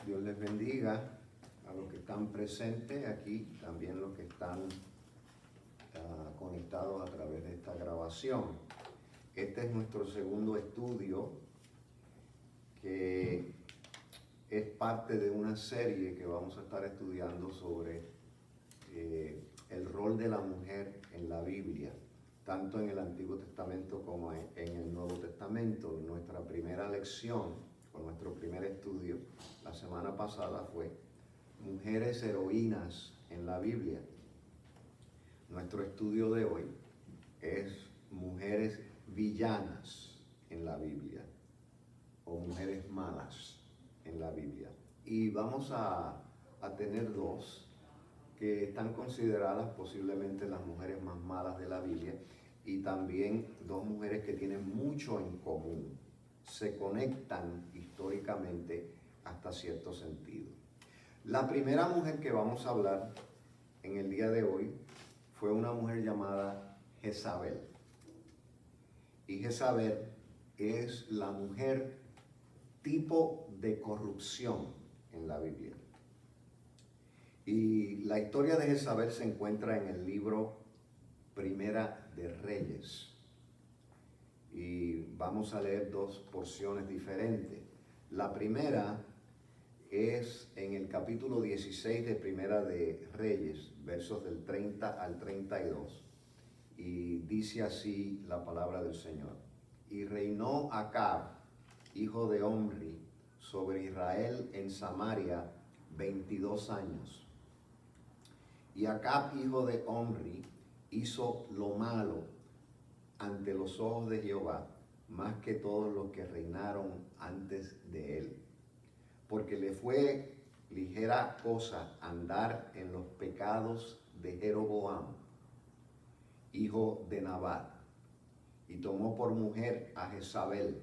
Dios les bendiga a los que están presentes aquí, también los que están conectados a través de esta grabación. Este es nuestro segundo estudio, que es parte de una serie que vamos a estar estudiando sobre el rol de la mujer en la Biblia, tanto en el Antiguo Testamento como en el Nuevo Testamento. Nuestra primera lección, o nuestro primer estudio, la semana pasada fue Mujeres heroínas en la Biblia. Nuestro estudio de hoy es Mujeres villanas en la Biblia, o mujeres malas en la Biblia. Y vamos a tener dos que están consideradas posiblemente las mujeres más malas de la Biblia, y también dos mujeres que tienen mucho en común, se conectan históricamente hasta cierto sentido. La primera mujer que vamos a hablar en el día de hoy fue una mujer llamada Jezabel. Y Jezabel es la mujer tipo de corrupción en la Biblia. Y la historia de Jezabel se encuentra en el libro Primera de Reyes. Y vamos a leer dos porciones diferentes. La primera es en el capítulo 16 de Primera de Reyes, versos del 30 al 32. Y dice así la palabra del Señor. Y reinó Acab, hijo de Omri, sobre Israel en Samaria 22 años. Y Acab, hijo de Omri, hizo lo malo ante los ojos de Jehová, más que todos los que reinaron antes de él. Porque le fue ligera cosa andar en los pecados de Jeroboam, hijo de Nabat, y tomó por mujer a Jezabel,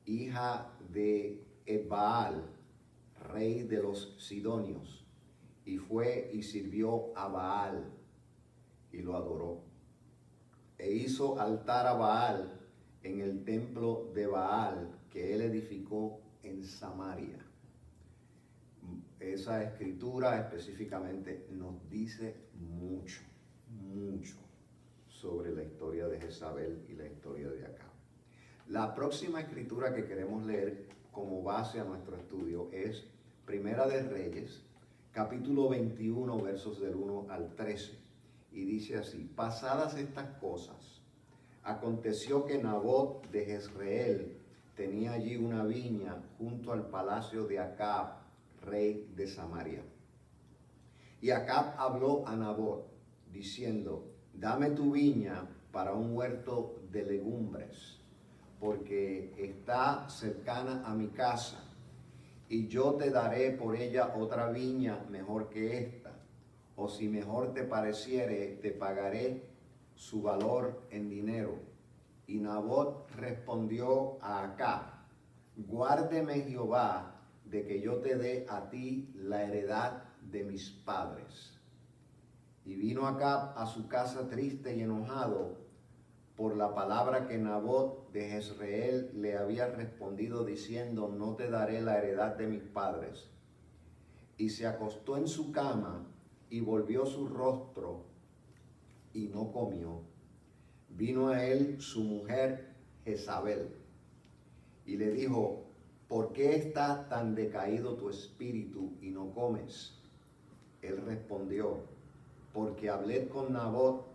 hija de Baal, rey de los Sidonios, y fue y sirvió a Baal, y lo adoró. E hizo altar a Baal en el templo de Baal que él edificó en Samaria. Esa escritura específicamente nos dice mucho sobre la historia de Jezabel y la historia de Acab. La próxima escritura que queremos leer como base a nuestro estudio es Primera de Reyes, capítulo 21, versos del 1 al 13. Y dice así: pasadas estas cosas, aconteció que Nabot de Jezreel tenía allí una viña junto al palacio de Acab, rey de Samaria. Y Acab habló a Nabot, diciendo: dame tu viña para un huerto de legumbres, porque está cercana a mi casa, y yo te daré por ella otra viña mejor que esta, o si mejor te pareciere, te pagaré su valor en dinero. Y Nabot respondió a Acab: guárdeme Jehová de que yo te dé a ti la heredad de mis padres. Y vino Acab a su casa triste y enojado por la palabra que Nabot de Jezreel le había respondido, diciendo: no te daré la heredad de mis padres. Y se acostó en su cama y volvió su rostro y no comió. Vino a él su mujer Jezabel y le dijo: ¿por qué está tan decaído tu espíritu y no comes? Él respondió: porque hablé con Nabot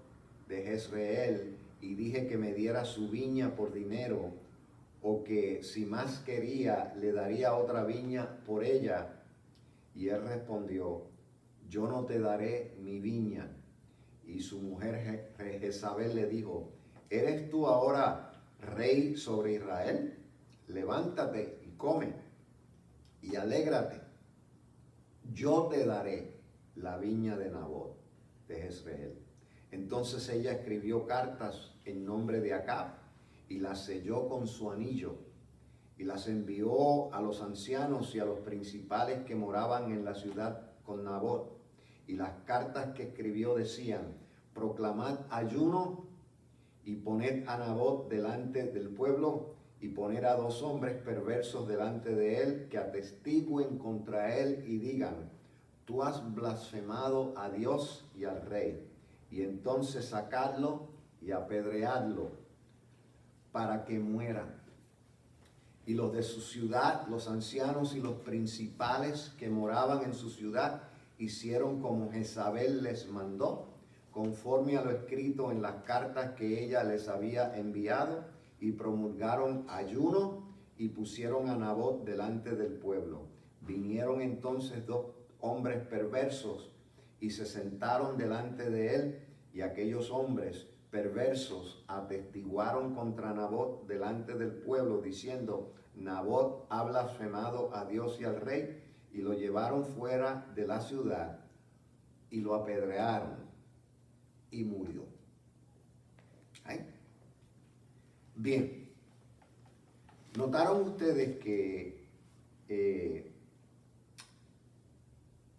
de Jezreel y dije que me diera su viña por dinero, o que si más quería le daría otra viña por ella. Y él respondió: yo no te daré mi viña. Y su mujer Jezabel le dijo: ¿eres tú ahora rey sobre Israel? Levántate y come y alégrate. Yo te daré la viña de Nabot de Jezreel. Entonces ella escribió cartas en nombre de Acab y las selló con su anillo y las envió a los ancianos y a los principales que moraban en la ciudad con Nabot. Y las cartas que escribió decían: proclamad ayuno y poned a Nabot delante del pueblo y poner a 2 hombres perversos delante de él que atestiguen contra él y digan: tú has blasfemado a Dios y al rey. Y entonces sacadlo y apedreadlo para que muera. Y los de su ciudad, los ancianos y los principales que moraban en su ciudad, hicieron como Jezabel les mandó, conforme a lo escrito en las cartas que ella les había enviado, y promulgaron ayuno y pusieron a Nabot delante del pueblo. Vinieron entonces 2 hombres perversos y se sentaron delante de él, y aquellos hombres perversos atestiguaron contra Nabot delante del pueblo, diciendo: Nabot ha blasfemado a Dios y al rey, y lo llevaron fuera de la ciudad y lo apedrearon y murió. ¿Eh? Bien, notaron ustedes que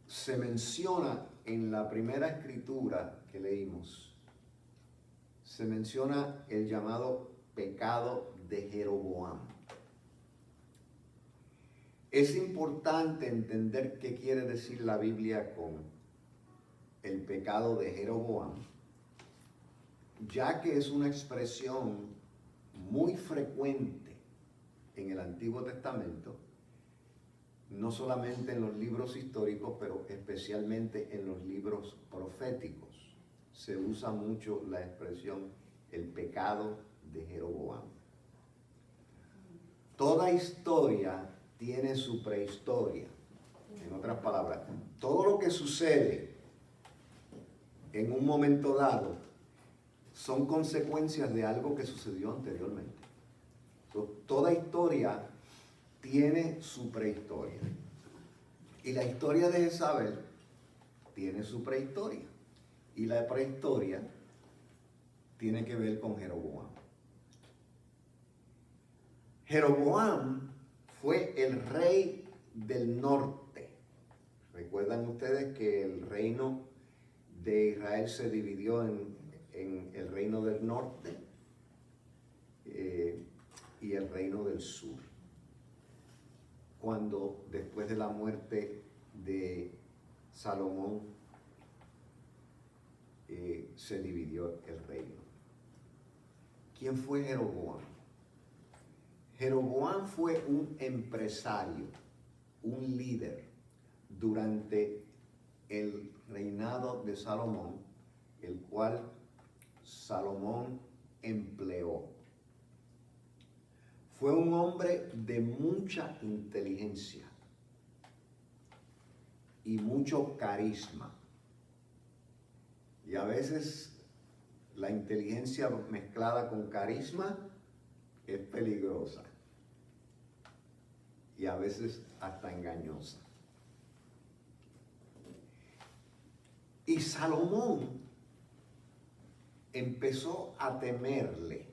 se menciona en la primera escritura que leímos, se menciona el llamado pecado de Jeroboam. Es importante entender qué quiere decir la Biblia con el pecado de Jeroboam, ya que es una expresión muy frecuente en el Antiguo Testamento, no solamente en los libros históricos, pero especialmente en los libros proféticos. Se usa mucho la expresión el pecado de Jeroboam. Toda historia tiene su prehistoria. En otras palabras, todo lo que sucede en un momento dado son consecuencias de algo que sucedió anteriormente. Toda historia tiene su prehistoria. Y la historia de Jezabel tiene su prehistoria. Y la prehistoria tiene que ver con Jeroboam. Jeroboam fue el rey del norte. ¿Recuerdan ustedes que el reino de Israel se dividió en el reino del norte y el reino del sur? Cuando después de la muerte de Salomón se dividió el reino. ¿Quién fue Jeroboam? Jeroboam fue un empresario, un líder durante el reinado de Salomón, el cual Salomón empleó. Fue un hombre de mucha inteligencia y mucho carisma. Y a veces la inteligencia mezclada con carisma es peligrosa y a veces hasta engañosa. Y Salomón empezó a temerle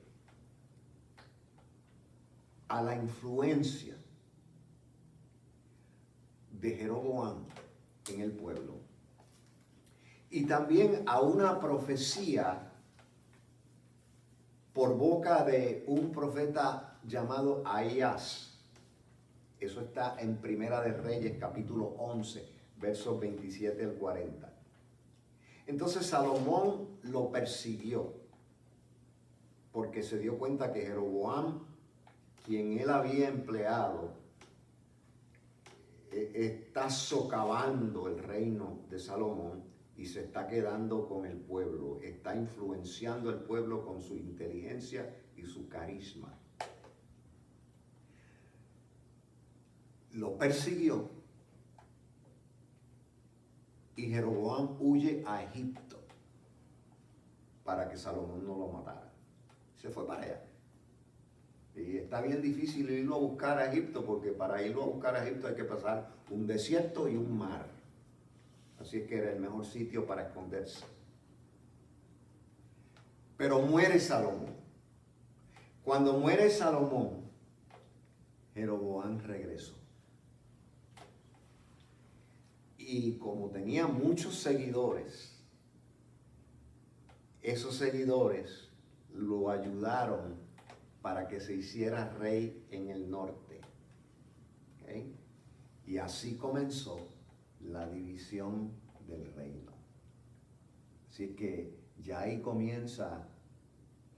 a la influencia de Jeroboam en el pueblo y también a una profecía por boca de un profeta llamado Ahías. Eso está en Primera de Reyes, capítulo 11, versos 27 al 40. Entonces Salomón lo persiguió porque se dio cuenta que Jeroboam, quien él había empleado, está socavando el reino de Salomón y se está quedando con el pueblo, está influenciando al pueblo con su inteligencia y su carisma. Lo persiguió y Jeroboam huye a Egipto para que Salomón no lo matara. Se fue para allá. Y está bien difícil irlo a buscar a Egipto, porque para irlo a buscar a Egipto hay que pasar un desierto y un mar. Así es que era el mejor sitio para esconderse. Pero muere Salomón. Cuando muere Salomón, Jeroboam regresó. Y como tenía muchos seguidores, esos seguidores lo ayudaron para que se hiciera rey en el norte. ¿Okay? Y así comenzó la división del reino. Así que ya ahí comienza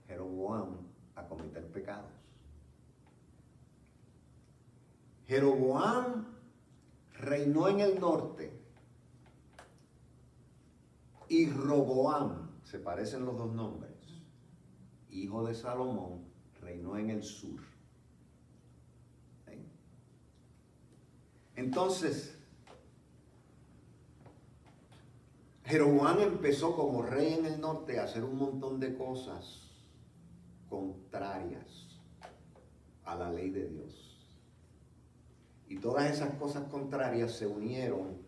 Jeroboam a cometer pecados. Jeroboam reinó en el norte y Roboam, se parecen los dos nombres, hijo de Salomón, reinó en el sur. ¿Sí? Entonces, Jeroboam empezó como rey en el norte a hacer un montón de cosas contrarias a la ley de Dios. Y todas esas cosas contrarias se unieron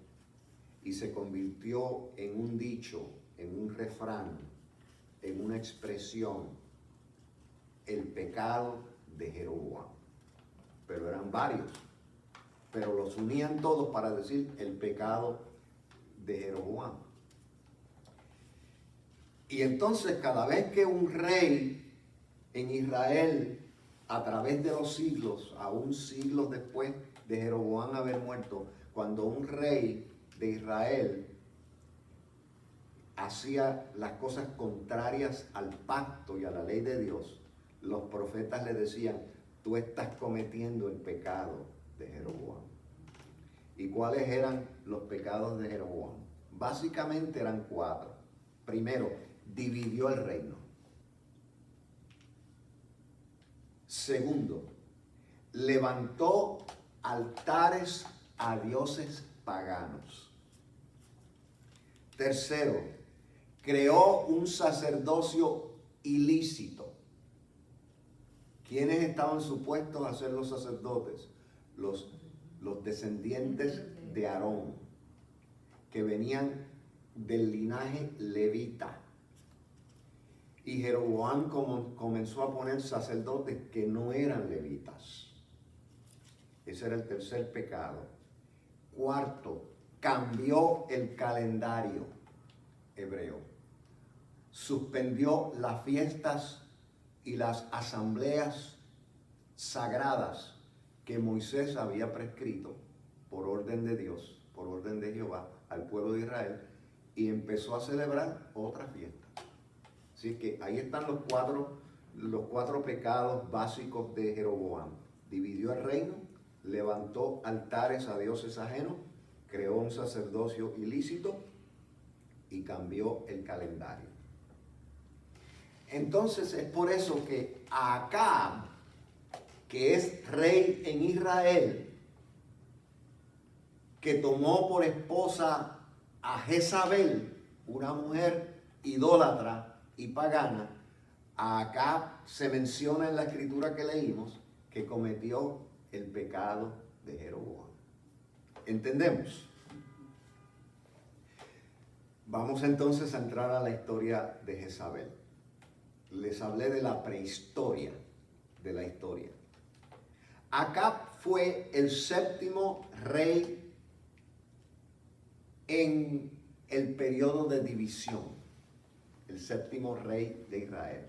y se convirtió en un dicho, en un refrán, en una expresión, el pecado de Jeroboam. Pero eran varios, pero los unían todos para decir el pecado de Jeroboam. Y entonces cada vez que un rey en Israel, a través de los siglos, aún siglos después de Jeroboam haber muerto, cuando un rey de Israel hacía las cosas contrarias al pacto y a la ley de Dios, los profetas le decían, tú estás cometiendo el pecado de Jeroboam. ¿Y cuáles eran los pecados de Jeroboam? Básicamente eran 4. Primero, dividió el reino. Segundo, levantó altares a dioses paganos. Tercero, creó un sacerdocio ilícito. ¿Quiénes estaban supuestos a ser los sacerdotes? Los descendientes de Aarón, que venían del linaje levita. Y Jeroboam comenzó a poner sacerdotes que no eran levitas. Ese era el tercer pecado. Cuarto, cambió el calendario hebreo. Suspendió las fiestas y las asambleas sagradas que Moisés había prescrito por orden de Dios, por orden de Jehová, al pueblo de Israel, y empezó a celebrar otras fiestas. Así que ahí están los cuatro pecados básicos de Jeroboam. Dividió el reino, levantó altares a dioses ajenos, creó un sacerdocio ilícito y cambió el calendario. Entonces es por eso que Acab, que es rey en Israel, que tomó por esposa a Jezabel, una mujer idólatra y pagana, a Acab se menciona en la escritura que leímos que cometió el pecado de Jeroboam. ¿Entendemos? Vamos entonces a entrar a la historia de Jezabel. Les hablé de la prehistoria de la historia. Acab fue el 7º rey en el periodo de división, el 7º rey de Israel.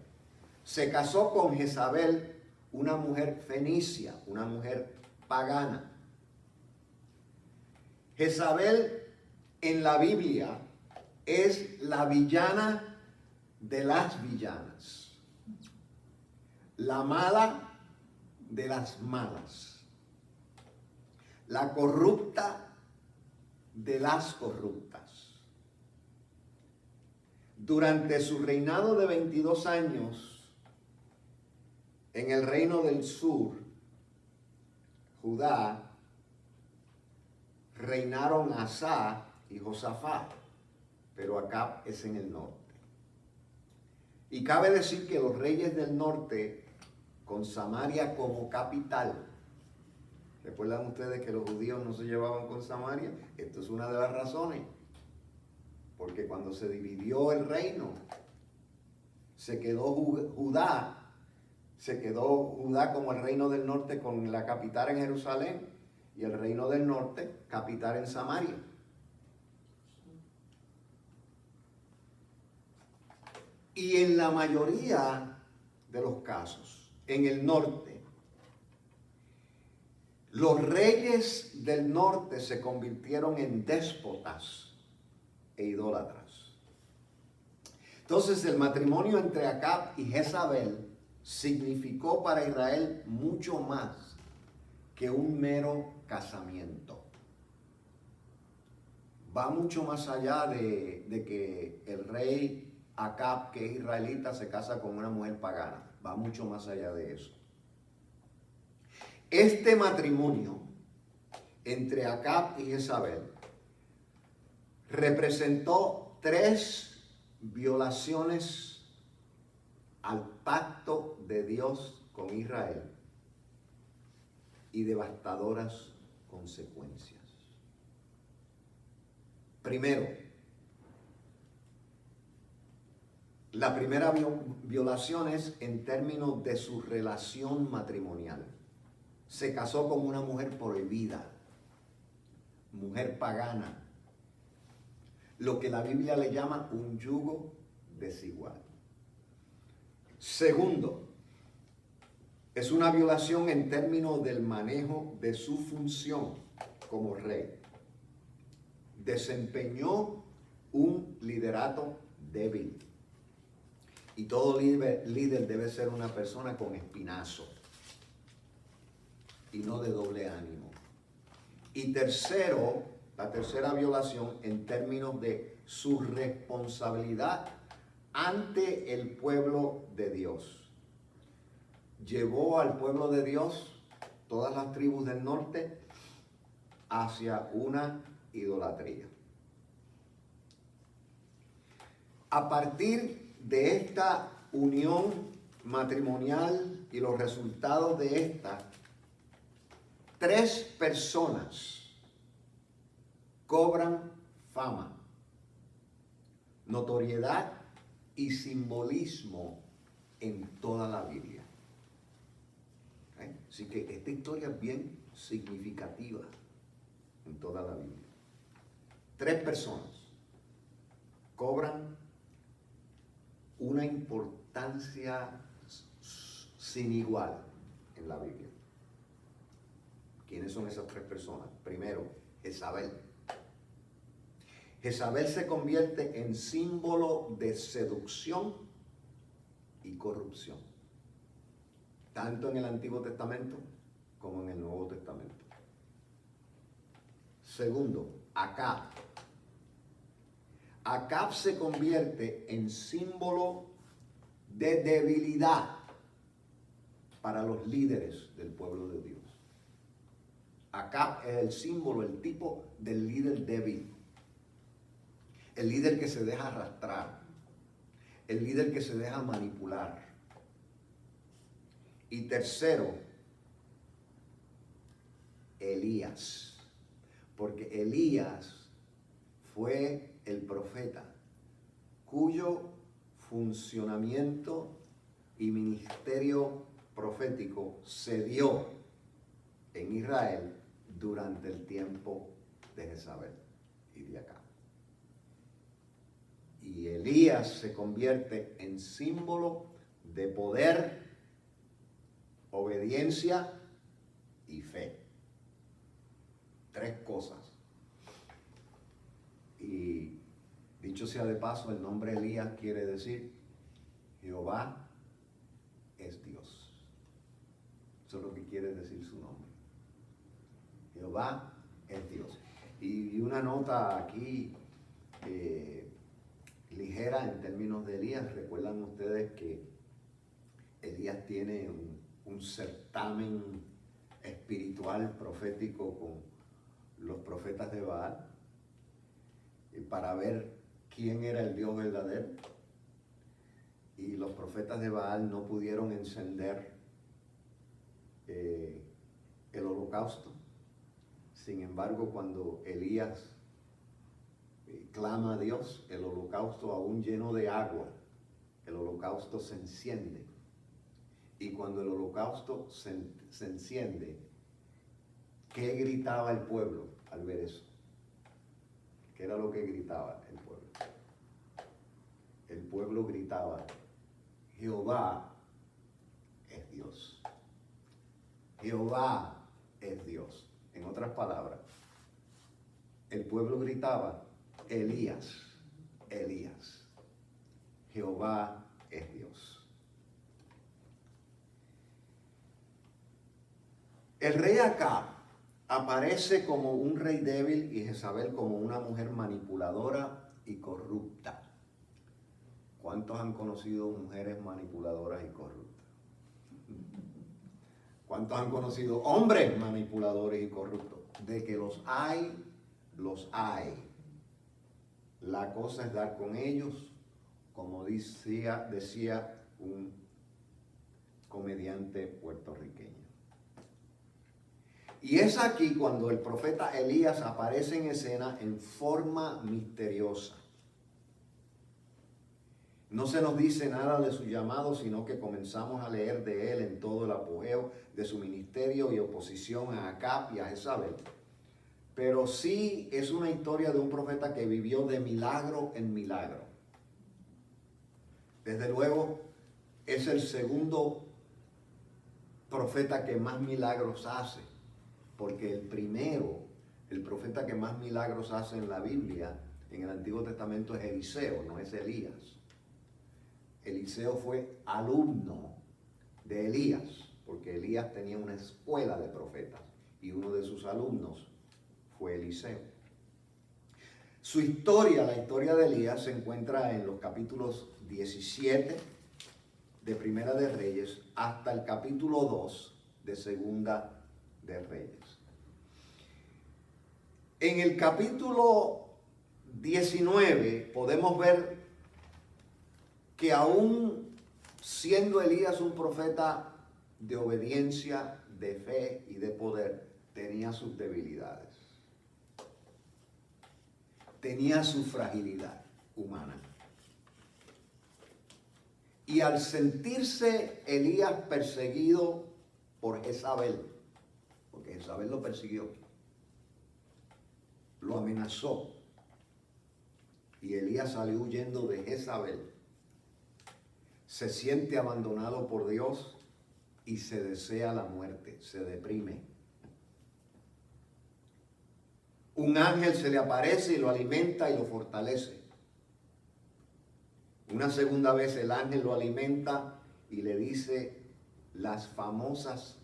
Se casó con Jezabel, una mujer fenicia, una mujer pagana. Jezabel en la Biblia es la villana de las villanas, la mala de las malas, la corrupta de las corruptas. Durante su reinado de 22 años en el reino del sur, Judá, reinaron Asa y Josafat, pero Acab es en el norte. Y cabe decir que los reyes del norte, con Samaria como capital, ¿recuerdan ustedes que los judíos no se llevaban con Samaria? Esto es una de las razones. Porque cuando se dividió el reino, se quedó Judá como el reino del norte con la capital en Jerusalén y el reino del norte capital en Samaria. Y en la mayoría de los casos, en el norte, los reyes del norte se convirtieron en déspotas e idólatras. Entonces el matrimonio entre Acab y Jezabel significó para Israel mucho más que un mero casamiento. Va mucho más allá de que el rey Acab, que es israelita, se casa con una mujer pagana. Va mucho más allá de eso. Este matrimonio entre Acab y Jezabel representó 3 violaciones al pacto de Dios con Israel y devastadoras consecuencias. Primero, la primera violación es en términos de su relación matrimonial. Se casó con una mujer prohibida, mujer pagana, lo que la Biblia le llama un yugo desigual. Segundo, es una violación en términos del manejo de su función como rey. Desempeñó un liderato débil. Y todo líder debe ser una persona con espinazo y no de doble ánimo. Y tercero, la tercera violación en términos de su responsabilidad ante el pueblo de Dios. Llevó al pueblo de Dios, todas las tribus del norte, hacia una idolatría. A partir de esta unión matrimonial y los resultados de esta, 3 personas cobran fama, notoriedad y simbolismo en toda la Biblia. Así que esta historia es bien significativa en toda la Biblia. 3 personas cobran una importancia sin igual en la Biblia. ¿Quiénes son esas 3 personas? Primero, Jezabel. Jezabel se convierte en símbolo de seducción y corrupción, tanto en el Antiguo Testamento como en el Nuevo Testamento. Segundo, Acab. Acab se convierte en símbolo de debilidad para los líderes del pueblo de Dios. Acab es el símbolo, el tipo del líder débil. El líder que se deja arrastrar. El líder que se deja manipular. Y tercero, Elías. Porque Elías fue el profeta cuyo funcionamiento y ministerio profético se dio en Israel durante el tiempo de Jezabel y de Acab. Y Elías se convierte en símbolo de poder, obediencia y fe. 3 cosas. Y dicho sea de paso, el nombre Elías quiere decir Jehová es Dios. Eso es lo que quiere decir su nombre. Jehová es Dios. Y una nota aquí ligera en términos de Elías. Recuerdan ustedes que Elías tiene un certamen espiritual profético con los profetas de Baal para ver quién era el Dios verdadero. Y los profetas de Baal no pudieron encender el holocausto. Sin embargo, cuando Elías clama a Dios, el holocausto aún lleno de agua, el holocausto se enciende. Y cuando el holocausto se enciende, ¿qué gritaba el pueblo al ver eso? ¿Qué era lo que gritaba el pueblo? El pueblo gritaba, Jehová es Dios. Jehová es Dios. En otras palabras, el pueblo gritaba, Elías, Elías. Jehová es Dios. El rey Acab aparece como un rey débil y Jezabel como una mujer manipuladora y corrupta. ¿Cuántos han conocido mujeres manipuladoras y corruptas? ¿Cuántos han conocido hombres manipuladores y corruptos? De que los hay, los hay. La cosa es dar con ellos, como decía un comediante puertorriqueño. Y es aquí cuando el profeta Elías aparece en escena en forma misteriosa. No se nos dice nada de su llamado, sino que comenzamos a leer de él en todo el apogeo de su ministerio y oposición a Acab y a Jezabel. Pero sí es una historia de un profeta que vivió de milagro en milagro. Desde luego, es el segundo profeta que más milagros hace, porque el primero, el profeta que más milagros hace en la Biblia, en el Antiguo Testamento, es Eliseo, no es Elías. Eliseo fue alumno de Elías, porque Elías tenía una escuela de profetas y uno de sus alumnos fue Eliseo. Su historia, la historia de Elías, se encuentra en los capítulos 17 de Primera de Reyes hasta el capítulo 2 de Segunda de Reyes. En el capítulo 19 podemos ver que aún siendo Elías un profeta de obediencia, de fe y de poder, tenía sus debilidades. Tenía su fragilidad humana. Y al sentirse Elías perseguido por Jezabel, porque Jezabel lo persiguió, lo amenazó, y Elías salió huyendo de Jezabel, se siente abandonado por Dios y se desea la muerte, se deprime. Un ángel se le aparece y lo alimenta y lo fortalece. Una segunda vez el ángel lo alimenta y le dice las famosas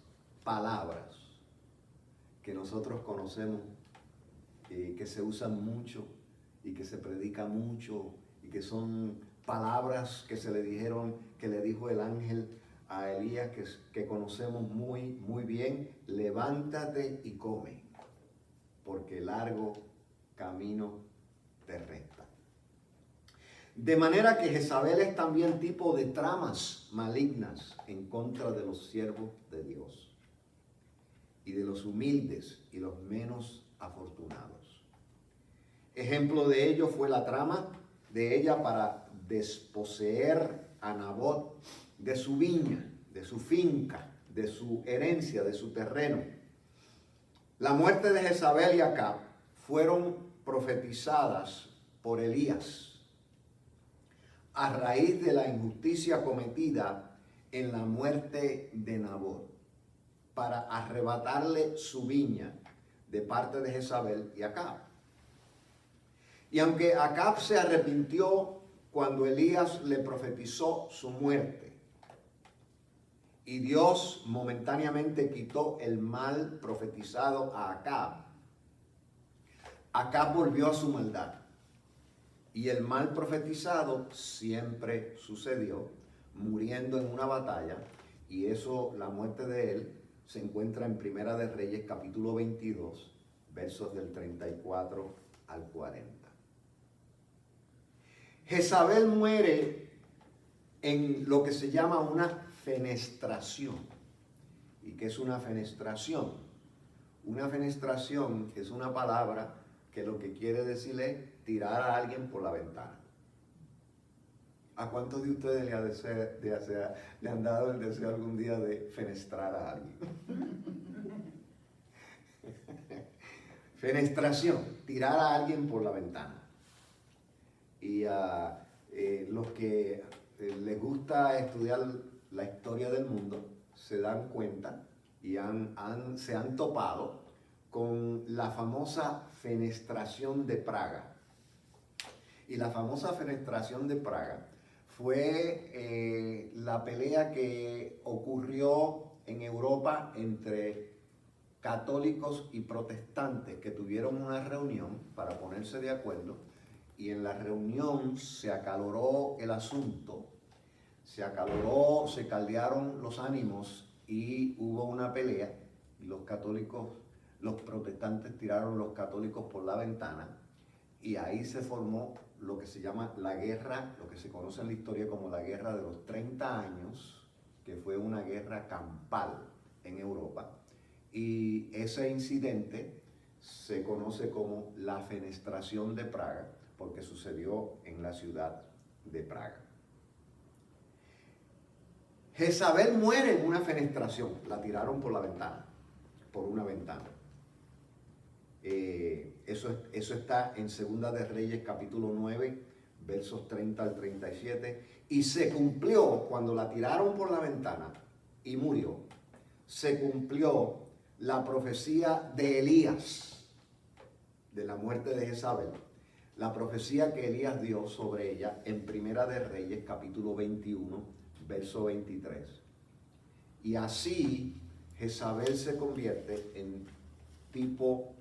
palabras que nosotros conocemos, que se usan mucho y que se predica mucho y que son palabras que se le dijeron, que le dijo el ángel a Elías, que conocemos muy bien. Levántate y come, porque largo camino te resta. De manera que Jezabel es también tipo de tramas malignas en contra de los siervos de Dios y de los humildes y los menos afortunados. Ejemplo de ello fue la trama de ella para desposeer a Nabot de su viña, de su finca, de su herencia, de su terreno. La muerte de Jezabel y Acab fueron profetizadas por Elías a raíz de la injusticia cometida en la muerte de Nabot, para arrebatarle su viña de parte de Jezabel y Acab. Y aunque Acab se arrepintió cuando Elías le profetizó su muerte, y Dios momentáneamente quitó el mal profetizado a Acab, Acab volvió a su maldad. Y el mal profetizado siempre sucedió, muriendo en una batalla, y eso, la muerte de él, se encuentra en Primera de Reyes, capítulo 22, versos del 34 al 40. Jezabel muere en lo que se llama una fenestración. ¿Y qué es una fenestración? Una fenestración es una palabra que lo que quiere decir es tirar a alguien por la ventana. ¿A cuántos de ustedes le han dado el deseo algún día de fenestrar a alguien? Fenestración, tirar a alguien por la ventana. Y los que les gusta estudiar la historia del mundo se dan cuenta y se han topado con la famosa fenestración de Praga. Y la famosa fenestración de Praga fue la pelea que ocurrió en Europa entre católicos y protestantes que tuvieron una reunión para ponerse de acuerdo, y en la reunión se acaloró el asunto, se caldearon los ánimos y hubo una pelea, y los protestantes tiraron los católicos por la ventana, y ahí se formó lo que se llama la guerra, lo que se conoce en la historia como la guerra de los 30 años, que fue una guerra campal en Europa, y ese incidente se conoce como la fenestración de Praga, porque sucedió en la ciudad de Praga. Jezabel muere en una fenestración, la tiraron por la ventana, por una ventana. Eso está en Segunda de Reyes, capítulo 9, versos 30 al 37, y se cumplió cuando la tiraron por la ventana y murió. Se cumplió la profecía de Elías, de la muerte de Jezabel, la profecía que Elías dio sobre ella en Primera de Reyes, capítulo 21, verso 23. Y así Jezabel se convierte en tipo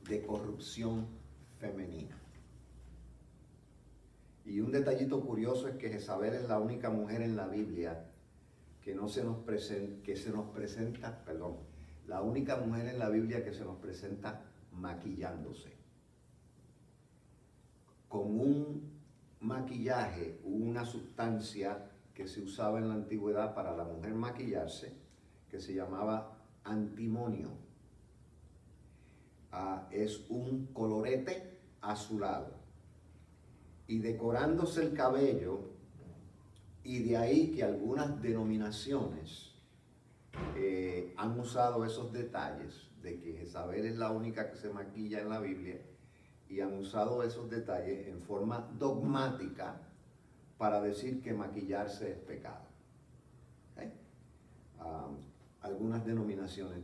de corrupción femenina. Y un detallito curioso es que Jezabel es la única mujer en la Biblia la única mujer en la Biblia que se nos presenta maquillándose. Con un maquillaje, una sustancia que se usaba en la antigüedad para la mujer maquillarse, que se llamaba antimonio. Es un colorete azulado. Y decorándose el cabello, y de ahí que algunas denominaciones han usado esos detalles de que Jezabel es la única que se maquilla en la Biblia, y han usado esos detalles en forma dogmática para decir que maquillarse es pecado. Algunas denominaciones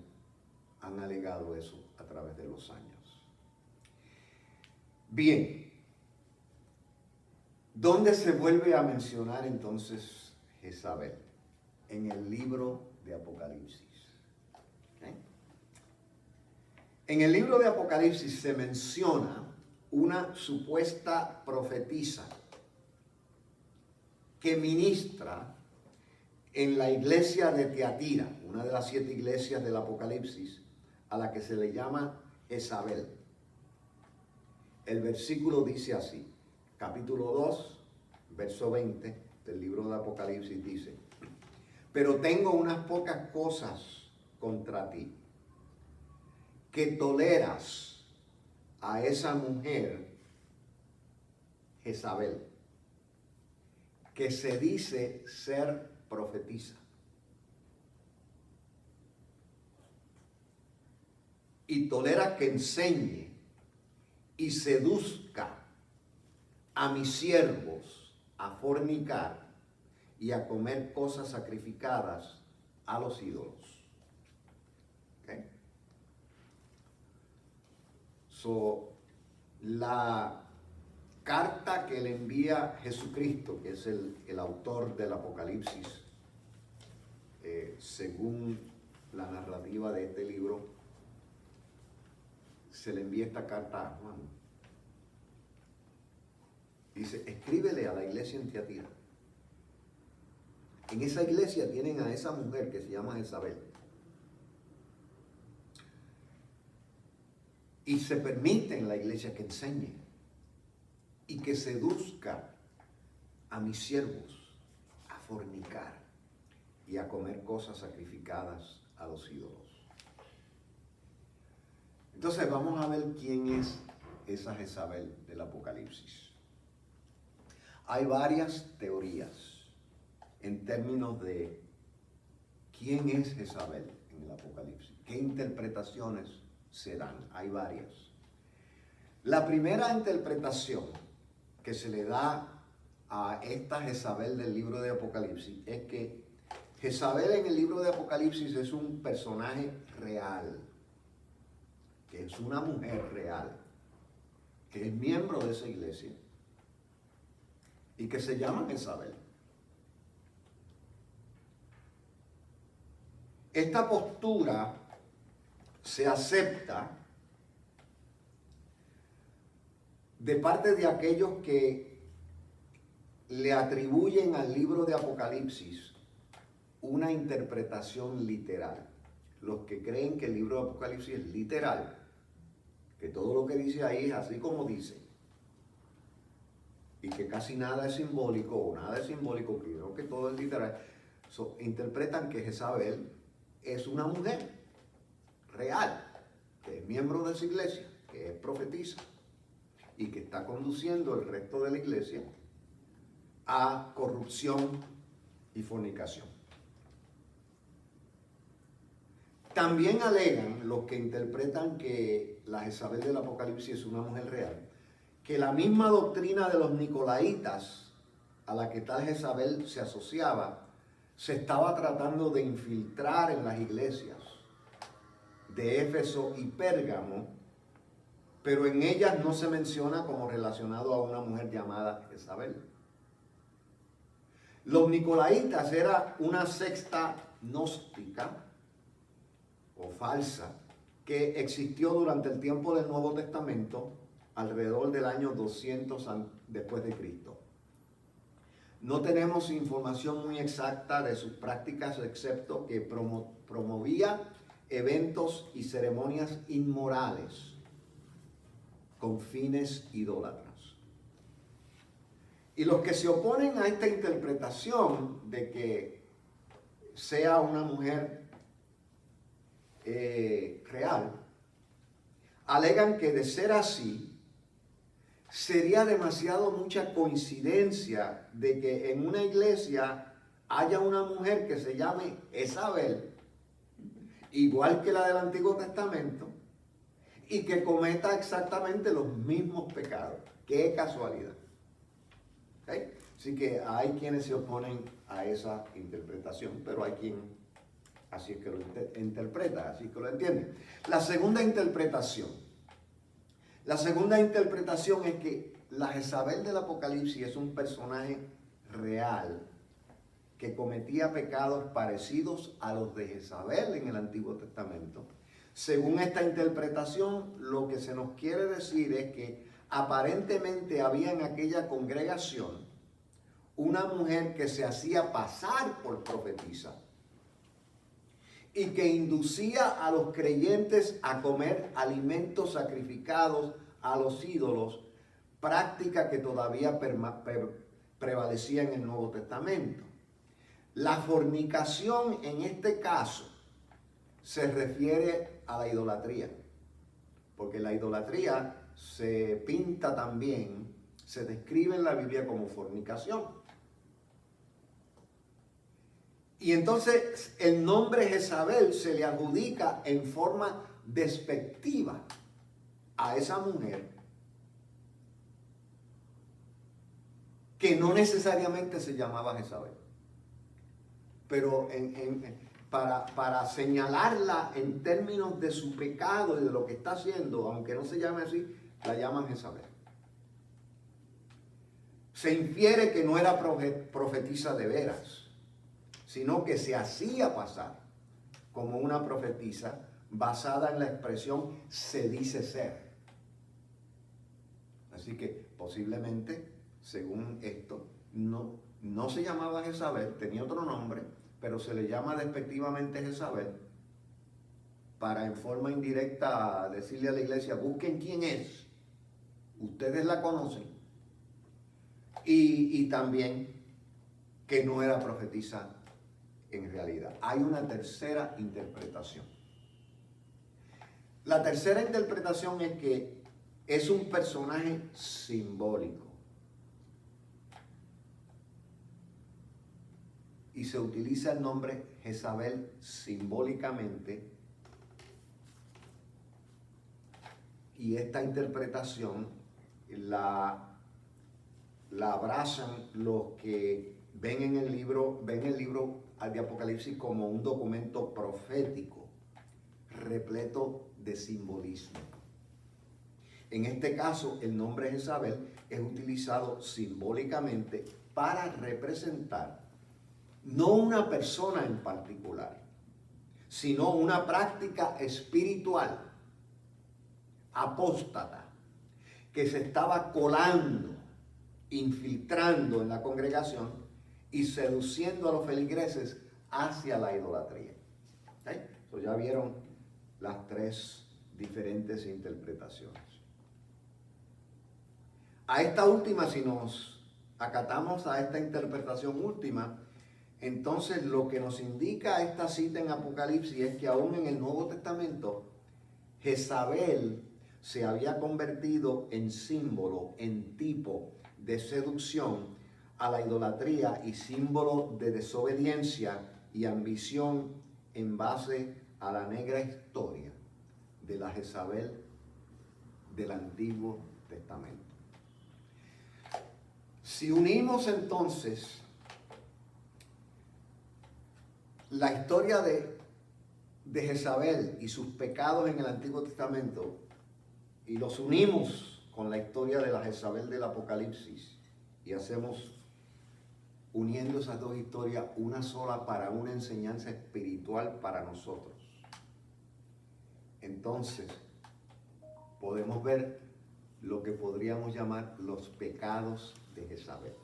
han alegado eso a través de los años. Bien, ¿dónde se vuelve a mencionar entonces Jezabel? En el libro de Apocalipsis. En el libro de Apocalipsis se menciona una supuesta profetisa que ministra en la iglesia de Tiatira, una de las 7 iglesias del Apocalipsis, a la que se le llama Jezabel. El versículo dice así, capítulo 2, verso 20 del libro de Apocalipsis dice: pero tengo unas pocas cosas contra ti, que toleras a esa mujer Jezabel, que se dice ser profetisa, y toleras que enseñe y seduzca a mis siervos a fornicar y a comer cosas sacrificadas a los ídolos. ¿Okay? La carta que le envía Jesucristo, que es el autor del Apocalipsis, según la narrativa de este libro, se le envía esta carta a Juan. Dice: escríbele a la iglesia en Tiatira. En esa iglesia tienen a esa mujer que se llama Jezabel. Y se permite en la iglesia que enseñe y que seduzca a mis siervos a fornicar y a comer cosas sacrificadas a los ídolos. Entonces vamos a ver quién es esa Jezabel del Apocalipsis. Hay varias teorías en términos de quién es Jezabel en el Apocalipsis, qué interpretaciones se dan. Hay varias. La primera interpretación que se le da a esta Jezabel del libro de Apocalipsis es que Jezabel en el libro de Apocalipsis es un personaje real, que es una mujer real, que es miembro de esa iglesia y que se llama Jezabel. Esta postura se acepta de parte de aquellos que le atribuyen al libro de Apocalipsis una interpretación literal. Los que creen que el libro de Apocalipsis es literal, que todo lo que dice ahí es así como dice, y que casi nada es simbólico, o nada es simbólico, creo que todo es literal, interpretan que Jezabel es una mujer real, que es miembro de esa iglesia, que es profetisa, y que está conduciendo el resto de la iglesia a corrupción y fornicación. También alegan los que interpretan que la Jezabel del Apocalipsis es una mujer real, que la misma doctrina de los nicolaitas a la que tal Jezabel se asociaba, se estaba tratando de infiltrar en las iglesias de Éfeso y Pérgamo, pero en ellas no se menciona como relacionado a una mujer llamada Jezabel. Los nicolaitas era una secta gnóstica o falsa que existió durante el tiempo del Nuevo Testamento, alrededor del año 200 después de Cristo. No tenemos información muy exacta de sus prácticas, excepto que promovía eventos y ceremonias inmorales con fines idólatras. Y los que se oponen a esta interpretación de que sea una mujer real, alegan que de ser así, sería demasiado mucha coincidencia de que en una iglesia haya una mujer que se llame Jezabel, igual que la del Antiguo Testamento, y que cometa exactamente los mismos pecados. ¡Qué casualidad! ¿Okay? Así que hay quienes se oponen a esa interpretación, pero hay quien así es que lo interpreta, así que lo entiende. La segunda interpretación es que la Jezabel del Apocalipsis es un personaje real que cometía pecados parecidos a los de Jezabel en el Antiguo Testamento. Según esta interpretación, lo que se nos quiere decir es que aparentemente había en aquella congregación una mujer que se hacía pasar por profetisa y que inducía a los creyentes a comer alimentos sacrificados a los ídolos, práctica que todavía prevalecía en el Nuevo Testamento. La fornicación en este caso se refiere a la idolatría, porque la idolatría se pinta también, se describe en la Biblia como fornicación. Y entonces el nombre Jezabel se le adjudica en forma despectiva a esa mujer que no necesariamente se llamaba Jezabel. Pero para señalarla en términos de su pecado y de lo que está haciendo, aunque no se llame así, la llaman Jezabel. Se infiere que no era profetisa de veras, sino que se hacía pasar como una profetisa basada en la expresión se dice ser. Así que posiblemente, según esto, no se llamaba Jezabel, tenía otro nombre, pero se le llama despectivamente Jezabel para en forma indirecta decirle a la iglesia, busquen quién es, ustedes la conocen, y también que no era profetisa en realidad. Hay una tercera interpretación. La tercera interpretación es que es un personaje simbólico y se utiliza el nombre Jezabel simbólicamente, y esta interpretación la abrazan los que ven el libro de Apocalipsis como un documento profético repleto de simbolismo. En este caso, el nombre Jezabel es utilizado simbólicamente para representar no una persona en particular, sino una práctica espiritual apóstata que se estaba colando, infiltrando en la congregación y seduciendo a los feligreses hacia la idolatría. ¿Okay? So ya vieron las tres diferentes interpretaciones. A esta última, si nos acatamos a esta interpretación última, entonces lo que nos indica esta cita en Apocalipsis es que aún en el Nuevo Testamento, Jezabel se había convertido en símbolo, en tipo de seducción a la idolatría y símbolo de desobediencia y ambición en base a la negra historia de la Jezabel del Antiguo Testamento. Si unimos entonces la historia de Jezabel y sus pecados en el Antiguo Testamento y los unimos con la historia de la Jezabel del Apocalipsis y hacemos, uniendo esas dos historias, una sola para una enseñanza espiritual para nosotros, entonces podemos ver lo que podríamos llamar los pecados de Jezabel.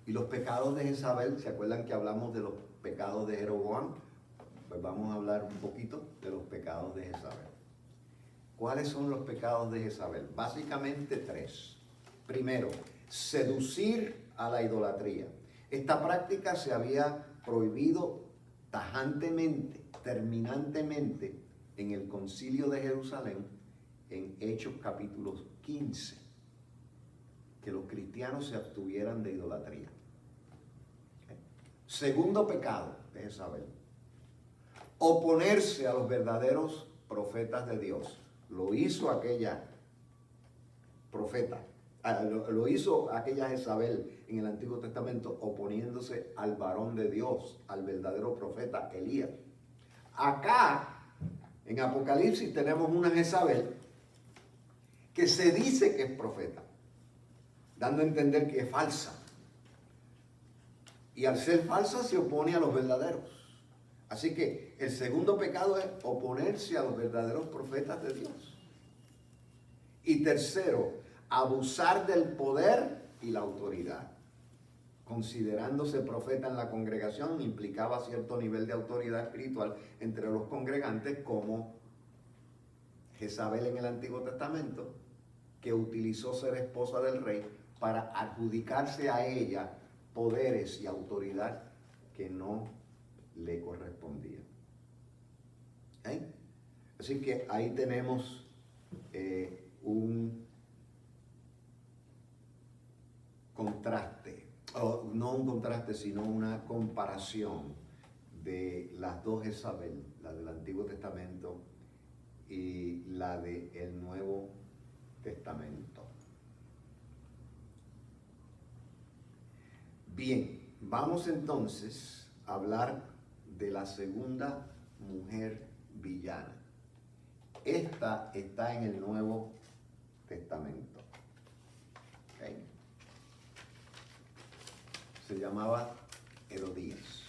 Y los pecados de Jezabel, ¿se acuerdan que hablamos de los pecados de Jeroboam? Pues vamos a hablar un poquito de los pecados de Jezabel. ¿Cuáles son los pecados de Jezabel? Básicamente tres. Primero, seducir a la idolatría. Esta práctica se había prohibido tajantemente, terminantemente, en el Concilio de Jerusalén, en Hechos capítulo 15, que los cristianos se abstuvieran de idolatría. ¿Okay? Segundo pecado de Jezabel, oponerse a los verdaderos profetas de Dios. Lo hizo aquella profeta, lo hizo aquella Jezabel en el Antiguo Testamento, oponiéndose al varón de Dios, al verdadero profeta Elías. Acá, en Apocalipsis, tenemos una Jezabel que se dice que es profeta, dando a entender que es falsa. Y al ser falsa se opone a los verdaderos. Así que el segundo pecado es oponerse a los verdaderos profetas de Dios. Y tercero, abusar del poder y la autoridad. Considerándose profeta en la congregación implicaba cierto nivel de autoridad espiritual entre los congregantes, como Jezabel en el Antiguo Testamento, que utilizó ser esposa del rey para adjudicarse a ella poderes y autoridad que no le correspondían. ¿Eh? Así que ahí tenemos un contraste, o no un contraste, sino una comparación de las dos Jezabel, la del Antiguo Testamento y la del Nuevo Testamento. Bien, vamos entonces a hablar de la segunda mujer villana. Esta está en el Nuevo Testamento. ¿Okay? Se llamaba Herodías.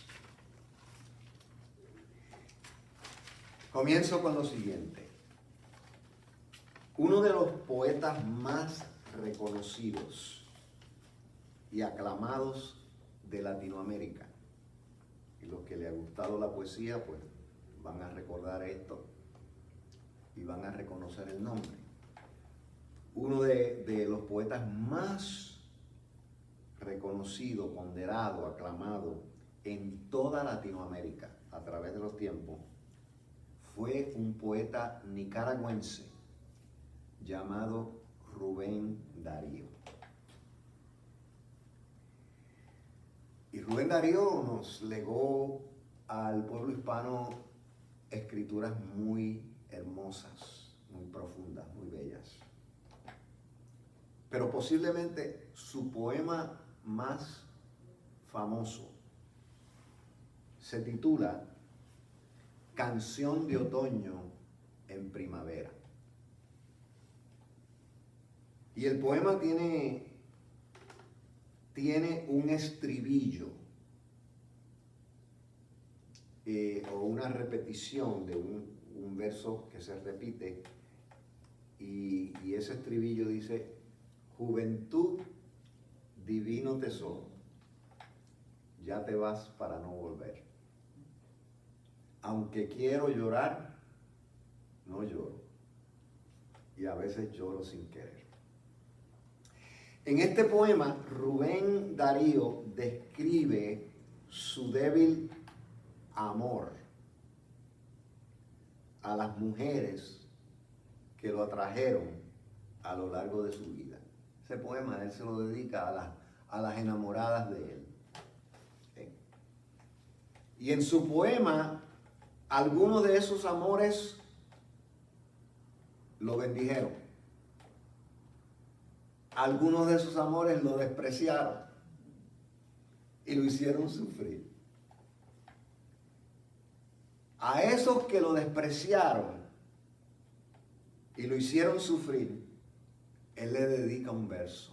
Comienzo con lo siguiente. Uno de los poetas más reconocidos y aclamados de Latinoamérica, y los que les ha gustado la poesía, pues van a recordar esto y van a reconocer el nombre. Uno de los poetas más reconocido, ponderado, aclamado en toda Latinoamérica a través de los tiempos, fue un poeta nicaragüense llamado Rubén Darío. Y Rubén Darío nos legó al pueblo hispano escrituras muy hermosas, muy profundas, muy bellas. Pero posiblemente su poema más famoso se titula Canción de otoño en primavera. Y el poema tiene un estribillo o una repetición de un verso que se repite, y ese estribillo dice: juventud, divino tesoro, ya te vas para no volver. Aunque quiero llorar, no lloro. Y a veces lloro sin querer. En este poema, Rubén Darío describe su débil amor a las mujeres que lo atrajeron a lo largo de su vida. Ese poema él se lo dedica a las enamoradas de él. ¿Okay? Y en su poema, algunos de esos amores lo bendijeron. Algunos de esos amores lo despreciaron y lo hicieron sufrir. A esos que lo despreciaron y lo hicieron sufrir, él le dedica un verso.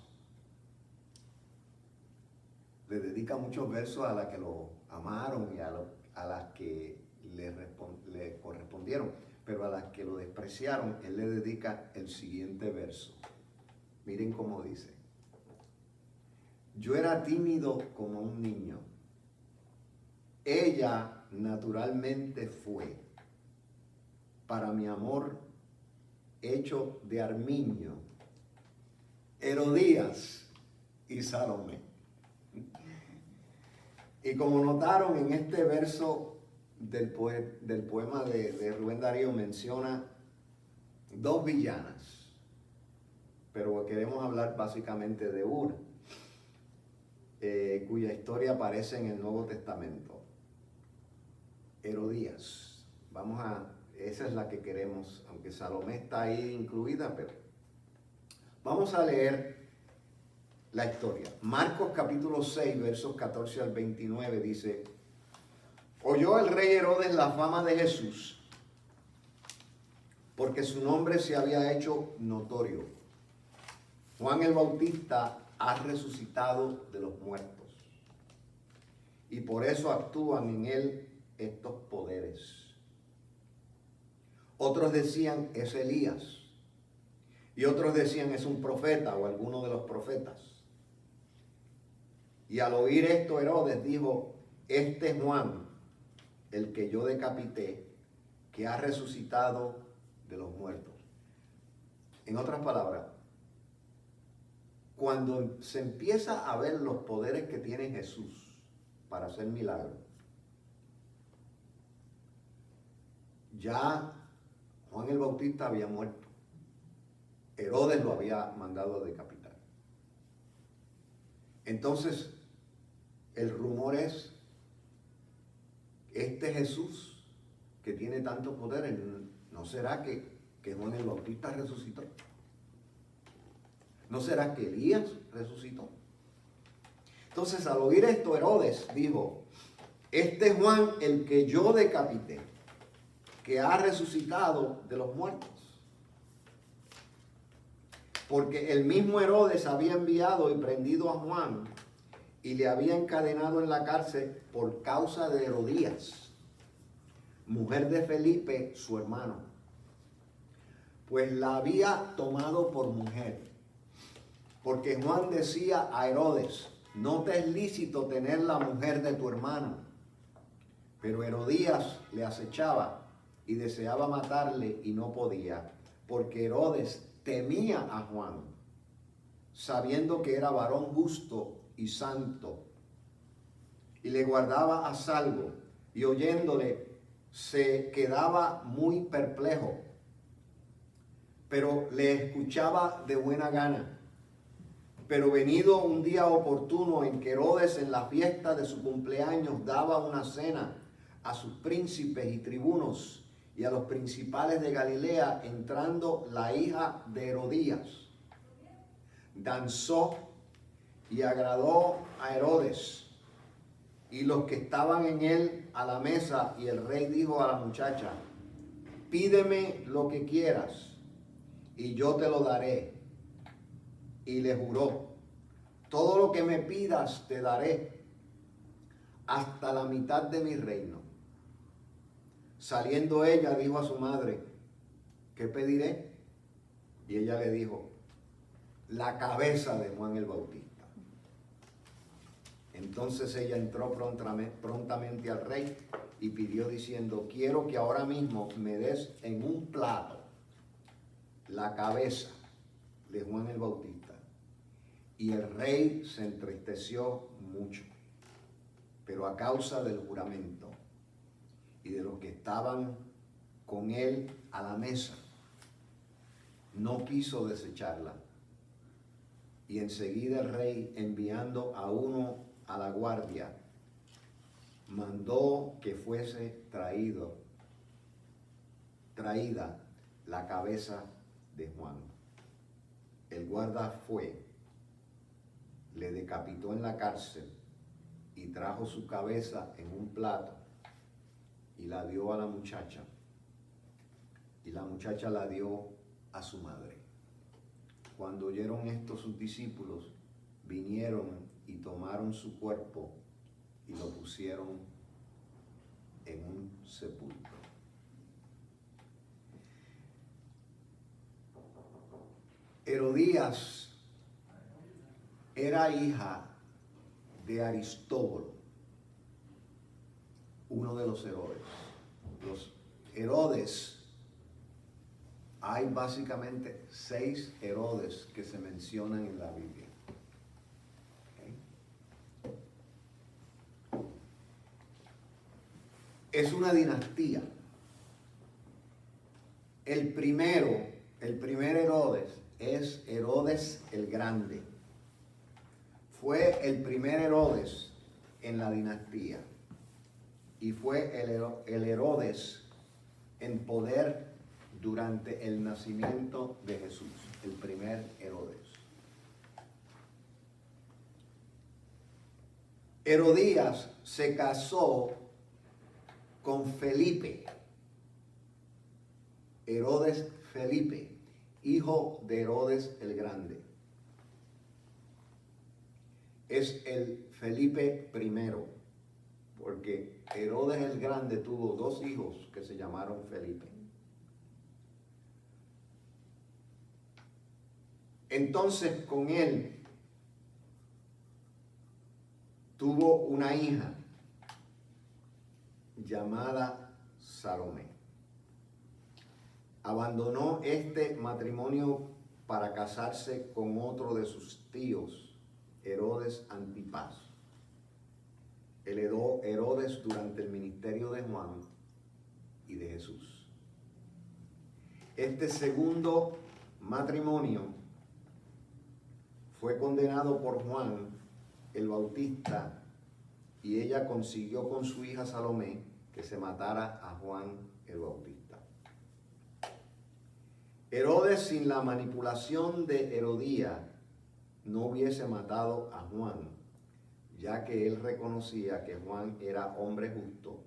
Le dedica muchos versos a las que lo amaron y a las que le correspondieron. Pero a las que lo despreciaron, él le dedica el siguiente verso. Miren cómo dice: yo era tímido como un niño. Ella naturalmente fue para mi amor hecho de armiño, Herodías y Salomé. Y como notaron, en este verso del poema de Rubén Darío menciona dos villanas, pero queremos hablar básicamente de una, cuya historia aparece en el Nuevo Testamento. Herodías. Esa es la que queremos, aunque Salomé está ahí incluida, pero vamos a leer la historia. Marcos capítulo 6, versos 14 al 29 dice: oyó el rey Herodes la fama de Jesús, porque su nombre se había hecho notorio. Juan el Bautista ha resucitado de los muertos, y por eso actúan en él estos poderes. Otros decían: es Elías. Y otros decían: es un profeta o alguno de los profetas. Y al oír esto, Herodes dijo: este es Juan, el que yo decapité, que ha resucitado de los muertos. En otras palabras, cuando se empieza a ver los poderes que tiene Jesús para hacer milagros, ya Juan el Bautista había muerto. Herodes lo había mandado a decapitar. Entonces, el rumor es: este Jesús que tiene tantos poderes, ¿no será que Juan el Bautista resucitó? ¿No será que Elías resucitó? Entonces, al oír esto, Herodes dijo: este es Juan el que yo decapité, que ha resucitado de los muertos. Porque el mismo Herodes había enviado y prendido a Juan y le había encadenado en la cárcel por causa de Herodías, mujer de Felipe, su hermano, pues la había tomado por mujer. Porque Juan decía a Herodes: no te es lícito tener la mujer de tu hermano. Pero Herodías le acechaba y deseaba matarle y no podía, porque Herodes temía a Juan, sabiendo que era varón justo y santo, y le guardaba a salvo, y oyéndole se quedaba muy perplejo, pero le escuchaba de buena gana. Pero venido un día oportuno en que Herodes, en la fiesta de su cumpleaños, daba una cena a sus príncipes y tribunos y a los principales de Galilea, entrando la hija de Herodías, danzó y agradó a Herodes, y los que estaban en él a la mesa, y el rey dijo a la muchacha: pídeme lo que quieras y yo te lo daré. Y le juró: todo lo que me pidas te daré, hasta la mitad de mi reino. Saliendo ella, dijo a su madre: ¿qué pediré? Y ella le dijo: la cabeza de Juan el Bautista. Entonces ella entró prontamente al rey y pidió diciendo: quiero que ahora mismo me des en un plato la cabeza de Juan el Bautista. Y el rey se entristeció mucho, pero a causa del juramento y de los que estaban con él a la mesa, no quiso desecharla. Y enseguida el rey, enviando a uno a la guardia, mandó que fuese traída la cabeza de Juan. El guarda fue, le decapitó en la cárcel y trajo su cabeza en un plato y la dio a la muchacha, y la muchacha la dio a su madre. Cuando oyeron esto sus discípulos, vinieron y tomaron su cuerpo y lo pusieron en un sepulcro. Herodías era hija de Aristóbulo, uno de los Herodes. Los Herodes, hay básicamente 6 Herodes que se mencionan en la Biblia. ¿Okay? Es una dinastía. El primer Herodes es Herodes el Grande. Fue el primer Herodes en la dinastía y fue el Herodes en poder durante el nacimiento de Jesús, el primer Herodes. Herodías se casó con Felipe, Herodes Felipe, hijo de Herodes el Grande. Es el Felipe I, porque Herodes el Grande tuvo 2 hijos que se llamaron Felipe. Entonces con él tuvo una hija llamada Salomé. Abandonó este matrimonio para casarse con otro de sus tíos, Herodes Antipas. Heredó Herodes durante el ministerio de Juan y de Jesús. Este segundo matrimonio fue condenado por Juan el Bautista, y ella consiguió con su hija Salomé que se matara a Juan el Bautista. Herodes, sin la manipulación de Herodías, no hubiese matado a Juan, ya que él reconocía que Juan era hombre justo,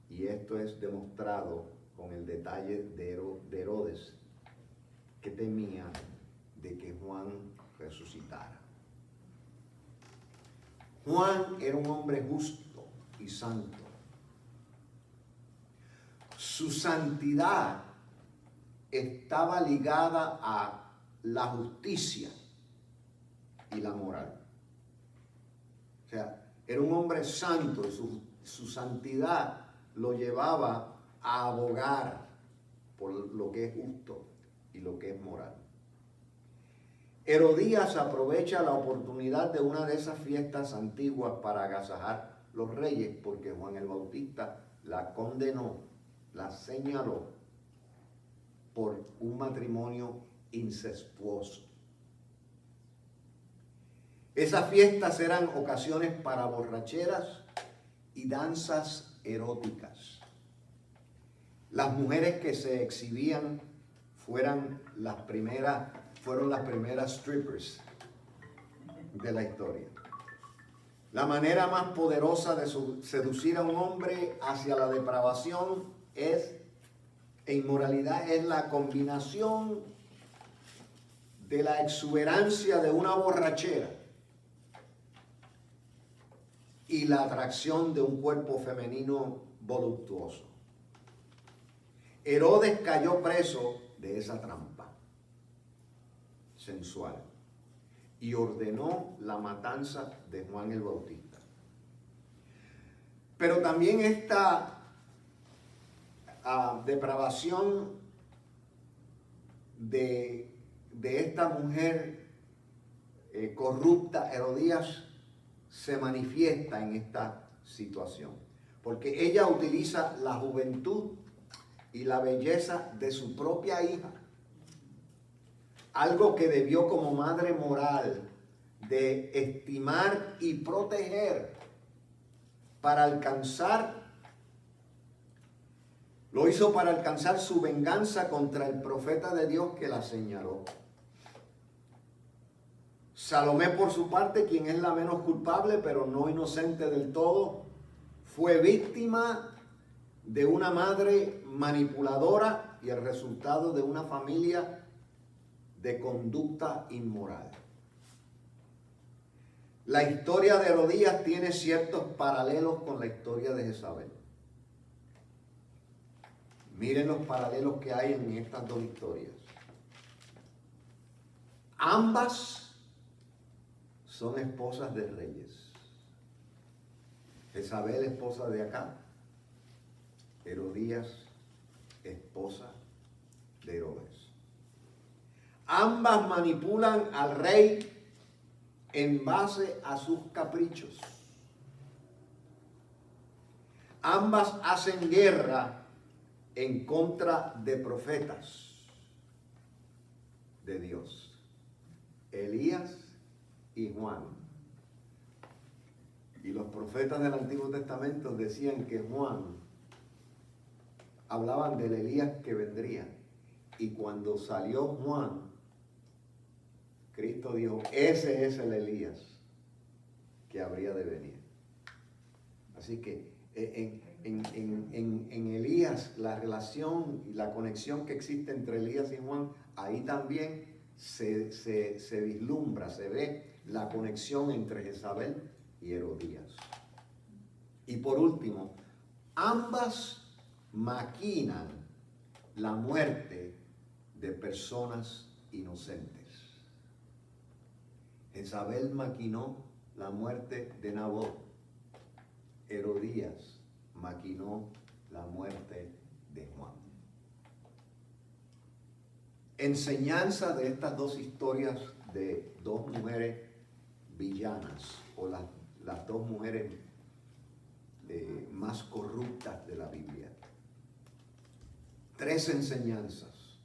y esto es demostrado con el detalle de Herodes, que temía de que Juan resucitara. Juan era un hombre justo y santo. Su santidad estaba ligada a la justicia y la moral. O sea, era un hombre santo y su santidad lo llevaba a abogar por lo que es justo y lo que es moral. Herodías aprovecha la oportunidad de una de esas fiestas antiguas para agasajar los reyes, porque Juan el Bautista la condenó, la señaló por un matrimonio incestuoso. Esas fiestas eran ocasiones para borracheras y danzas eróticas. Las mujeres que se exhibían fueron las primeras strippers de la historia. La manera más poderosa de seducir a un hombre hacia la depravación e inmoralidad es la combinación de la exuberancia de una borrachera y la atracción de un cuerpo femenino voluptuoso. Herodes cayó preso de esa trampa sensual y ordenó la matanza de Juan el Bautista. Pero también esta depravación de esta mujer corrupta, Herodías, se manifiesta en esta situación, porque ella utiliza la juventud y la belleza de su propia hija, algo que debió como madre moral de estimar y proteger para alcanzar, lo hizo para alcanzar su venganza contra el profeta de Dios que la señaló. Salomé, por su parte, quien es la menos culpable, pero no inocente del todo, fue víctima de una madre manipuladora y el resultado de una familia de conducta inmoral. La historia de Herodías tiene ciertos paralelos con la historia de Jezabel. Miren los paralelos que hay en estas dos historias. Ambas son esposas de reyes. Jezabel, esposa de Acab. Herodías, esposa de Herodes. Ambas manipulan al rey en base a sus caprichos. Ambas hacen guerra en contra de profetas de Dios. Elías y Juan. Y los profetas del Antiguo Testamento decían que Juan, hablaban del Elías que vendría. Y cuando salió Juan, Cristo dijo, ese es el Elías que habría de venir. Así que en Elías, la relación y la conexión que existe entre Elías y Juan, ahí también se vislumbra, se ve la conexión entre Jezabel y Herodías. Y por último, ambas maquinan la muerte de personas inocentes. Jezabel maquinó la muerte de Nabot. Herodías maquinó la muerte de Juan. Enseñanza de estas dos historias de dos mujeres villanas, o las dos mujeres más corruptas de la Biblia. Tres enseñanzas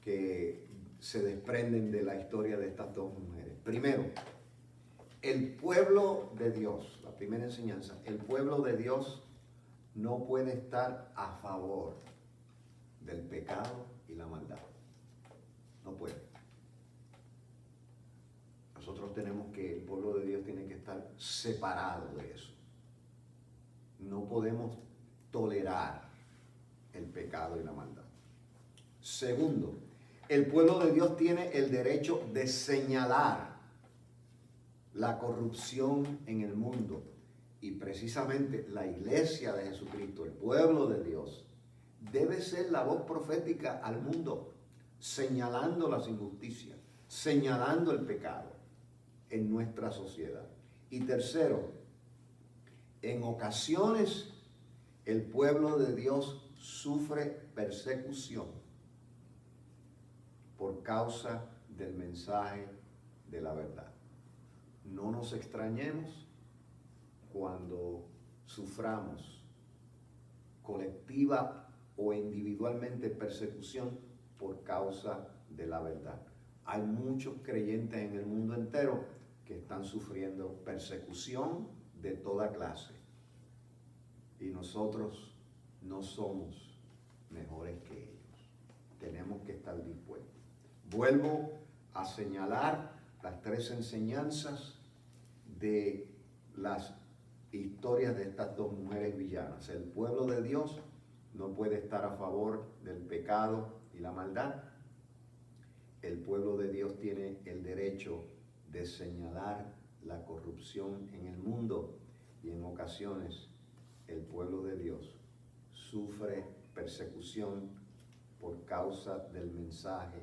que se desprenden de la historia de estas dos mujeres. Primero, el pueblo de Dios, la primera enseñanza, el pueblo de Dios no puede estar a favor del pecado y la maldad. No puede. Nosotros el pueblo de Dios tiene que estar separado de eso. No podemos tolerar el pecado y la maldad. Segundo, el pueblo de Dios tiene el derecho de señalar la corrupción en el mundo. Y precisamente la iglesia de Jesucristo, el pueblo de Dios, debe ser la voz profética al mundo, señalando las injusticias, señalando el pecado en nuestra sociedad. Y tercero, en ocasiones el pueblo de Dios sufre persecución por causa del mensaje de la verdad. No nos extrañemos cuando suframos colectiva o individualmente persecución por causa de la verdad. Hay muchos creyentes en el mundo entero que están sufriendo persecución de toda clase. Y nosotros no somos mejores que ellos. Tenemos que estar dispuestos. Vuelvo a señalar las tres enseñanzas de las historias de estas dos mujeres villanas. El pueblo de Dios no puede estar a favor del pecado y la maldad. El pueblo de Dios tiene el derecho de señalar la corrupción en el mundo, y en ocasiones el pueblo de Dios sufre persecución por causa del mensaje